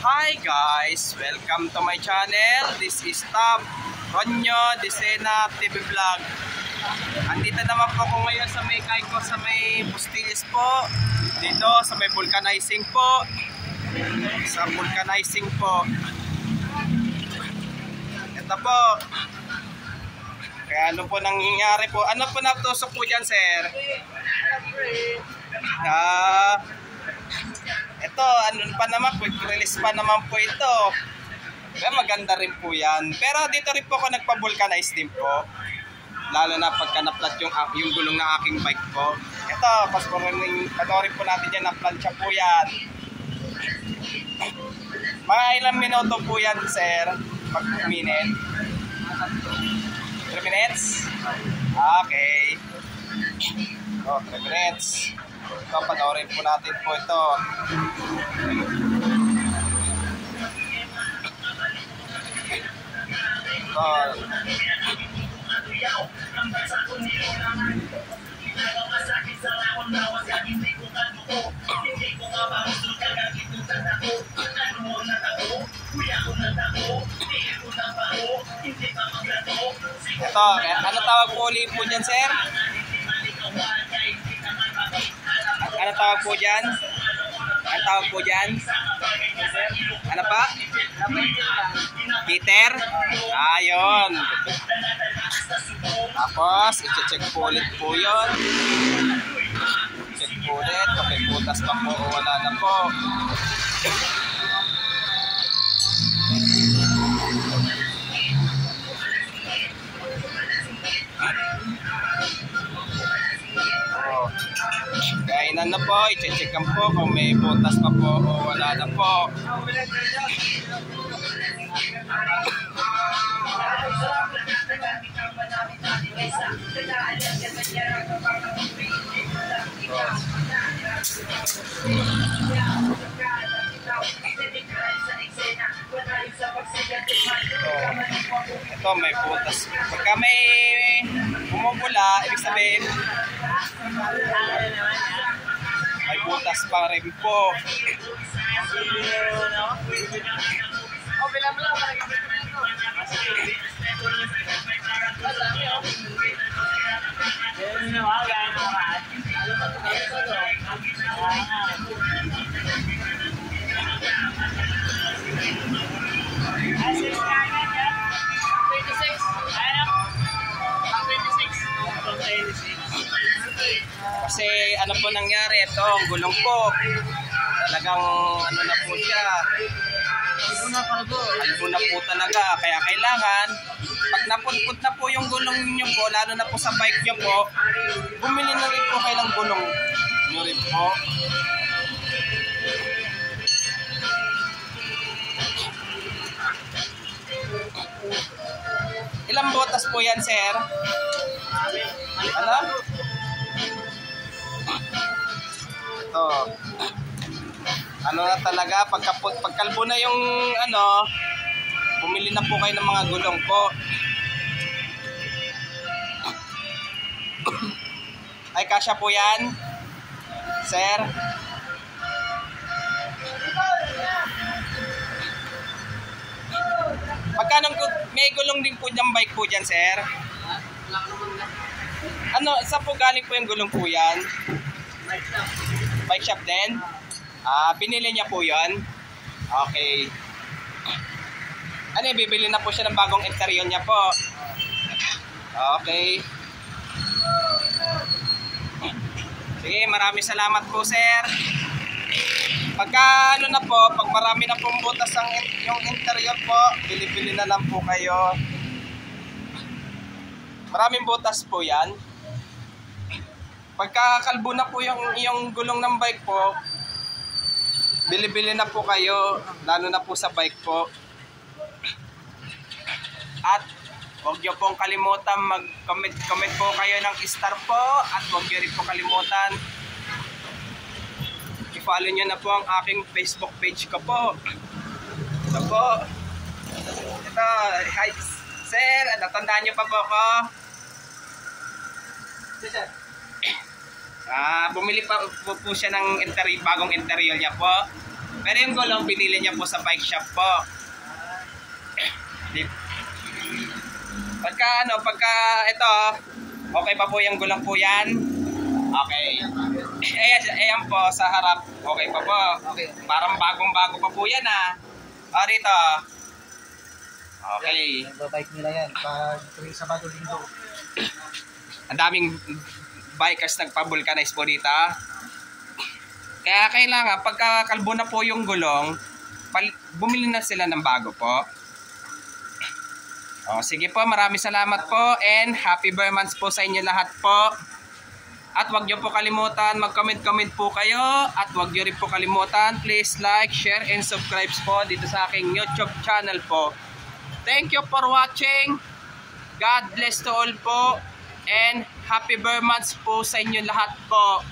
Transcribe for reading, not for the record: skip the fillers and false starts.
Hi guys! Welcome to my channel. This is Tab Ronyo Disena TV Vlog. Andito naman po ako ngayon sa may Kaiko, sa may Bustilis po. Dito sa may vulcanizing po. Sa vulcanizing po. Ito po. Kaya ano po nangyayari po? Ano po natusok po dyan, sir? Ito, ano pa naman, quick release pa naman po ito. Kaya maganda rin po yan. Pero dito rin po ako nagpa-vulcanize din po. Lalo na pagka na-flat yung gulong ng aking bike po. Ito, panoorin po natin yan, na-plancha po yan. Mga ilang minuto po yan, sir? Pag minute? 3 minutes? Okay. Oh, 3 minutes. Ito, panoorin po natin po ito. Ito, ano tawag po ulit po dyan, sir? Ano tawag po dyan? Ano tawag po dyan? Ano pa? Heater? Ayun. Tapos, i-check po ulit po yun. Check po ulit. Okay, butas pa po o wala na po. Kainan na po, i-checkan po kung may butas pa po o wala na po. Ito may butas. Pagka may bumubula, ibig sabihin may butas pa rin po. Kasi ano po nangyari, ito ang gulong po talagang ano na po siya, albo na po talaga. Kaya kailangan pag napunput na po yung gulong niyo po, lalo na po sa bike niyo po, bumili na rin po kayo ng gulong niyo rin po. Ilang botas po yan, sir? Ano? Ito. Ano na talaga, pagkalbo na yung ano, bumili na po kayo ng mga gulong po. Ay, kasya po yan, sir? Pagkano may gulong din po dyan, bike po dyan, sir? Ano, saan po galing po yung gulong po yan? Bike shop din? Binili niya po yan? Okay. Ano, bibili na po siya ng bagong interior niya po. Okay. Sige, maraming salamat po, sir. Pagka ano na po, pag marami na pong butas yung interior po, bili-bili na lang po kayo. Maraming butas po yan. Pagka kalbo na po yung gulong ng bike po, bili-bili na po kayo, lalo na po sa bike po. At huwag nyo pong kalimutan mag-comment po kayo ng star po. At huwag nyo rin po kalimutan i-follow nyo na po ang aking Facebook page ko po. Ito po. Ito, hi sir, natandaan nyo pa po ako. Bumili pa po siya ng bagong interior niya po. Pero yung gulong, pinili niya po sa bike shop po. Pagka ito, okay pa po yung gulong po yan. Okay. Ayan po, sa harap, okay pa po. Okay. Parang bagong-bago pa po yan rito. Okay. Nagbabike nila yan. Pag tuwing Sabado, Linggo. Ang daming bikers nagpa-vulcanize po dito. Kaya kailangan, pagka kalbo na po yung gulong, bumili na sila ng bago po. Sige po, maraming salamat po and happy Burmans po sa inyo lahat po. At wag niyo po kalimutan, mag-comment po kayo. At wag niyo rin po kalimutan, please like, share, and subscribe po dito sa aking YouTube channel po. Thank you for watching. God bless to all po. And happy Burmans po sa inyo lahat po.